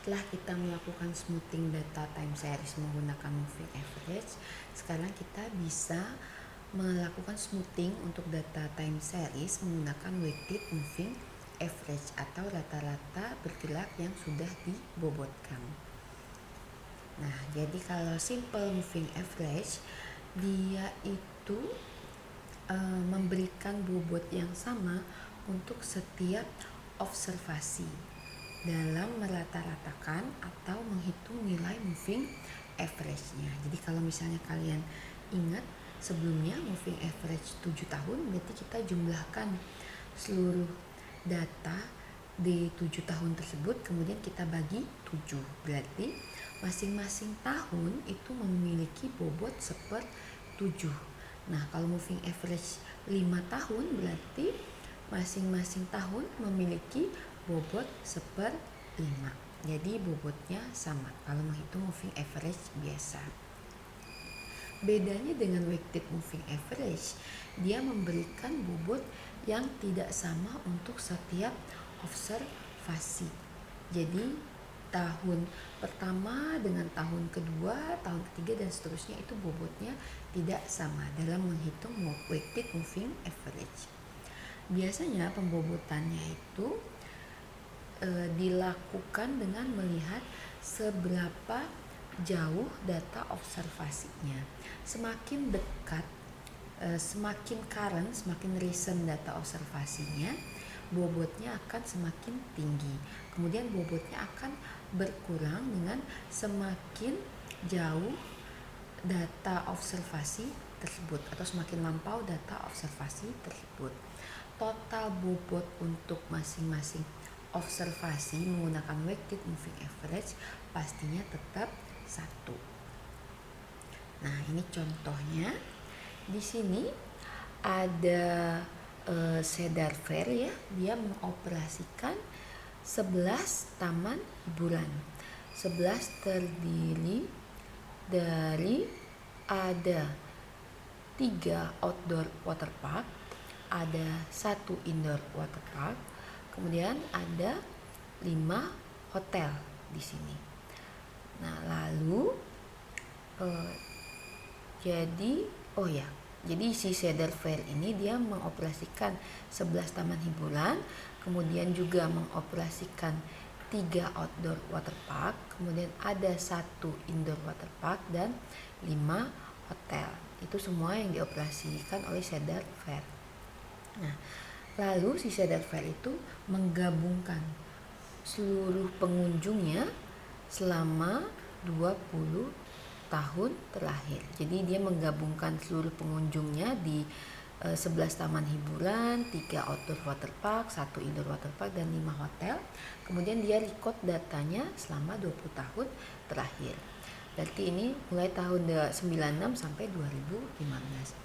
Setelah kita melakukan smoothing data time series menggunakan moving average, sekarang kita bisa melakukan smoothing untuk data time series menggunakan weighted moving average atau rata-rata bergerak yang sudah dibobotkan. Nah, jadi kalau simple moving average, dia itu memberikan bobot yang sama untuk setiap observasi dalam merata-ratakan atau menghitung nilai moving average-nya. Jadi kalau misalnya kalian ingat sebelumnya moving average 7 tahun, berarti kita jumlahkan seluruh data di 7 tahun tersebut, kemudian kita bagi 7. Berarti masing-masing tahun itu memiliki bobot 1/7. Nah, kalau moving average 5 tahun berarti masing-masing tahun memiliki bobot 1/5. Jadi bobotnya sama kalau menghitung moving average biasa. Bedanya dengan weighted moving average, dia memberikan bobot yang tidak sama untuk setiap observasi. Jadi tahun pertama dengan tahun kedua, tahun ketiga dan seterusnya itu bobotnya tidak sama dalam menghitung weighted moving average. Biasanya pembobotannya itu dilakukan dengan melihat seberapa jauh data observasinya. Semakin dekat, semakin current, semakin recent data observasinya, bobotnya akan semakin tinggi. Kemudian bobotnya akan berkurang dengan semakin jauh data observasi tersebut atau semakin lampau data observasi tersebut. Total bobot untuk masing-masing observasi menggunakan weighted moving average pastinya tetap 1. Nah, ini contohnya. Di sini ada Cedar Fair ya, dia mengoperasikan 11 taman hiburan. 11 terdiri dari ada 3 outdoor water park, ada 1 indoor water park, kemudian ada 5 hotel di sini. Nah, lalu jadi si Cedar Fair ini dia mengoperasikan 11 taman hiburan, kemudian juga mengoperasikan 3 outdoor water park, kemudian ada 1 indoor water park dan 5 hotel. Itu semua yang dioperasikan oleh Cedar Fair. Nah, lalu si Cedar Fair itu menggabungkan seluruh pengunjungnya selama 20 tahun terakhir. Jadi dia menggabungkan seluruh pengunjungnya di 11 taman hiburan, 3 outdoor water park, 1 indoor water park dan 5 hotel. Kemudian dia record datanya selama 20 tahun terakhir. Berarti ini mulai tahun 96 sampai 2015.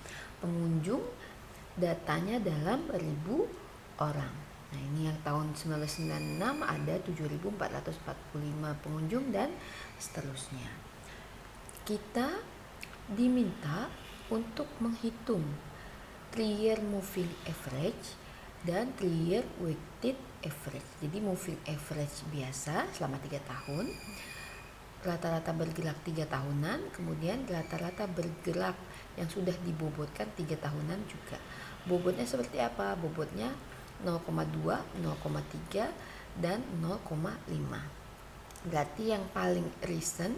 Pengunjung datanya dalam 1000 orang. Nah, ini yang tahun 1996 ada 7.445 pengunjung dan seterusnya. Kita diminta untuk menghitung 3-year moving average dan 3-year weighted average. Jadi moving average biasa selama 3 tahun, rata-rata bergerak 3 tahunan, kemudian rata-rata bergerak yang sudah dibobotkan 3 tahunan juga. Bobotnya seperti apa? Bobotnya 0,2, 0,3 dan 0,5. Berarti yang paling recent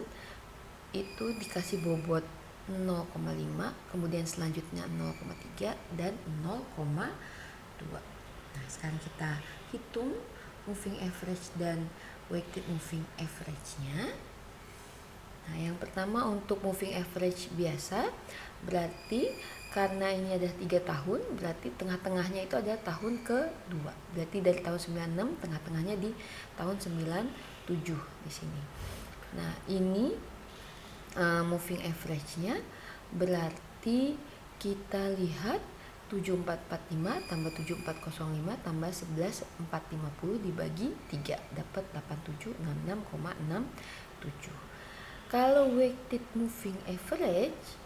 itu dikasih bobot 0,5, kemudian selanjutnya 0,3 dan 0,2. Nah, sekarang kita hitung moving average dan weighted moving average-nya. Nah, yang pertama untuk moving average biasa, berarti karena ini ada 3 tahun, berarti tengah-tengahnya itu ada tahun kedua. Berarti dari tahun 96, tengah-tengahnya di tahun 97 di sini. Nah, ini moving average-nya, berarti kita lihat 7445 tambah 7405 tambah 11450 dibagi 3 dapat 8766,67. Kalau weighted moving average,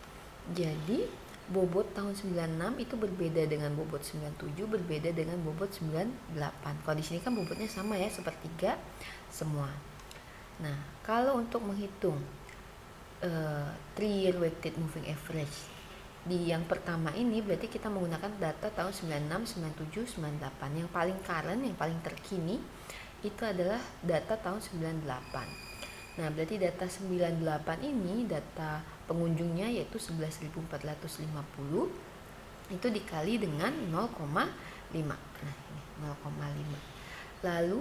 jadi bobot tahun 96 itu berbeda dengan bobot 97, berbeda dengan bobot 98. Kalau di sini kan bobotnya sama ya, sepertiga semua. Nah, kalau untuk menghitung 3-year weighted moving average di yang pertama ini, berarti kita menggunakan data tahun 96, 97, 98. Yang paling current, yang paling terkini itu adalah data tahun 98. Nah, berarti data 98 ini data pengunjungnya yaitu 11.450, itu dikali dengan 0,5. Nah, ini 0,5. Lalu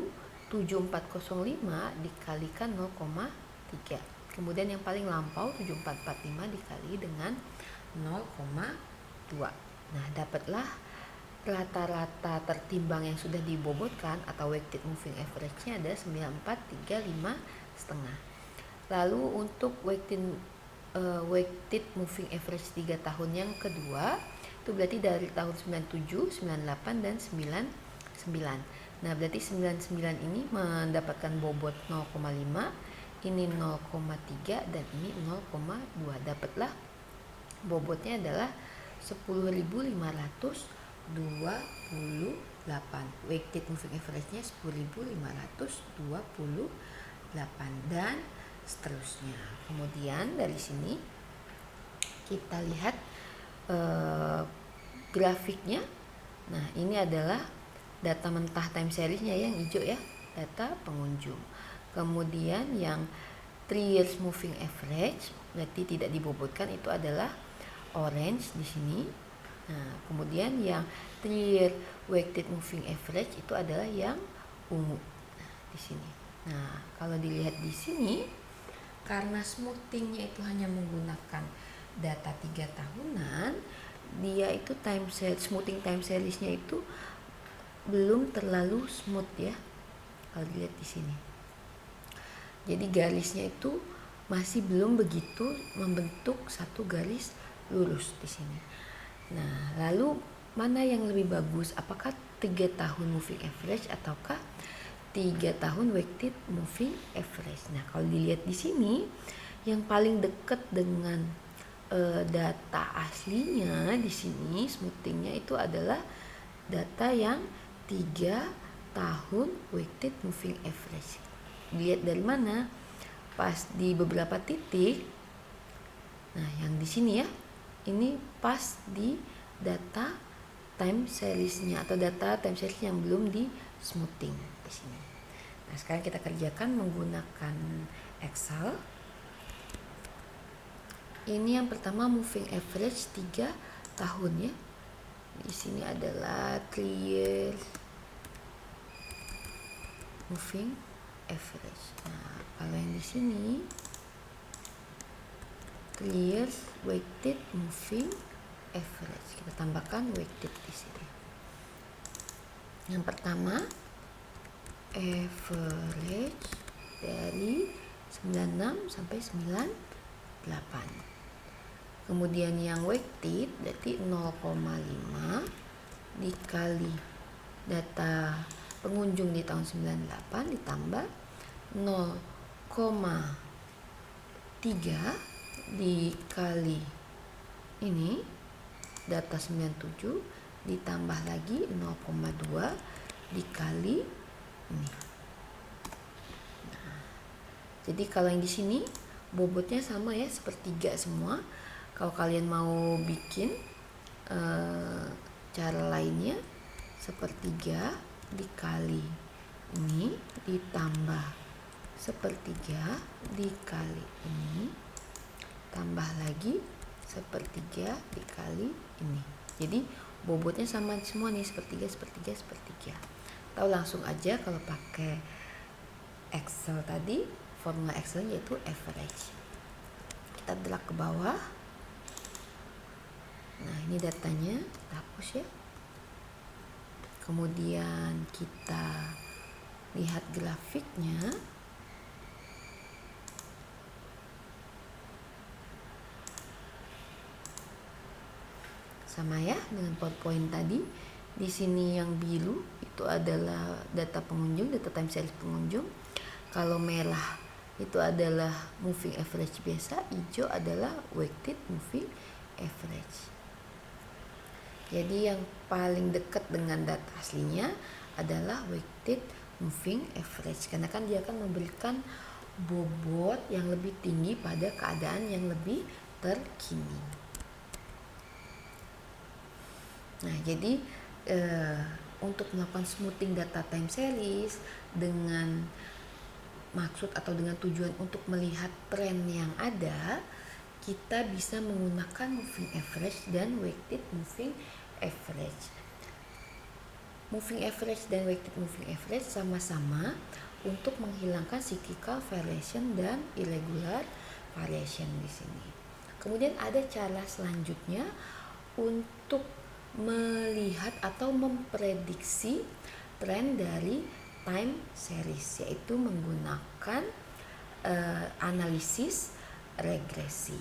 7405 dikalikan 0,3. Kemudian yang paling lampau 7445 dikali dengan 0,2. Nah, dapatlah rata-rata tertimbang yang sudah dibobotkan atau weighted moving average-nya ada 9435 setengah. Lalu untuk weighted moving average 3 tahun yang kedua itu berarti dari tahun 97, 98 dan 99. Nah, berarti 99 ini mendapatkan bobot 0,5, ini 0,3 dan ini 0,2. Dapatlah bobotnya adalah 10.528. Weighted moving average-nya 10.528 dan seterusnya. Kemudian dari sini kita lihat grafiknya. Nah, ini adalah data mentah time series-nya yang hijau ya, data pengunjung. Kemudian yang 3 years moving average berarti tidak dibobotkan itu adalah orange di sini. Nah, kemudian yang 3 year weighted moving average itu adalah yang ungu. Nah, di sini. Nah, kalau dilihat di sini karena smoothingnya itu hanya menggunakan data 3 tahunan, dia itu smoothing time series-nya itu belum terlalu smooth ya. Kalau dilihat di sini. Jadi garisnya itu masih belum begitu membentuk satu garis lurus di sini. Nah, lalu mana yang lebih bagus? Apakah 3 tahun moving average ataukah 3 tahun weighted moving average? Nah, kalau dilihat di sini yang paling dekat dengan data aslinya di sini smoothingnya itu adalah data yang 3 tahun weighted moving average. Dilihat dari mana? Pas di beberapa titik. Nah, yang di sini ya. Ini pas di data time series-nya atau data time series yang belum di smoothing di sini. Nah, sekarang kita kerjakan menggunakan Excel. Ini yang pertama moving average 3 tahun ya. Di sini adalah 3 years moving average. Nah, kalau yang di sini 3 years weighted moving average. Kita tambahkan weighted di sini. Yang pertama average dari 96 sampai 98. Kemudian yang weighted berarti 0,5 dikali data pengunjung di tahun 98 ditambah 0,3 dikali ini data 97 ditambah lagi 0,2 dikali ini. Nah, jadi kalau yang di sini bobotnya sama ya, sepertiga semua. Kalau kalian mau bikin cara lainnya, sepertiga dikali ini ditambah sepertiga dikali ini tambah lagi sepertiga dikali ini. Jadi bobotnya sama semua nih, sepertiga sepertiga sepertiga. Atau langsung aja kalau pakai Excel tadi, formula Excel yaitu average. Kita drag ke bawah. Nah, ini datanya kita hapus ya. Kemudian kita lihat grafiknya. Sama ya dengan PowerPoint tadi. Di sini yang biru itu adalah data pengunjung, data time series pengunjung. Kalau merah itu adalah moving average biasa, hijau adalah weighted moving average. Jadi yang paling dekat dengan data aslinya adalah weighted moving average, karena kan dia akan memberikan bobot yang lebih tinggi pada keadaan yang lebih terkini. Nah, jadi untuk melakukan smoothing data time series dengan maksud atau dengan tujuan untuk melihat tren yang ada, kita bisa menggunakan moving average dan weighted moving average. Moving average dan weighted moving average sama-sama untuk menghilangkan cyclical variation dan irregular variation di sini. Kemudian ada cara selanjutnya untuk melihat atau memprediksi tren dari time series, yaitu menggunakan analisis regresi.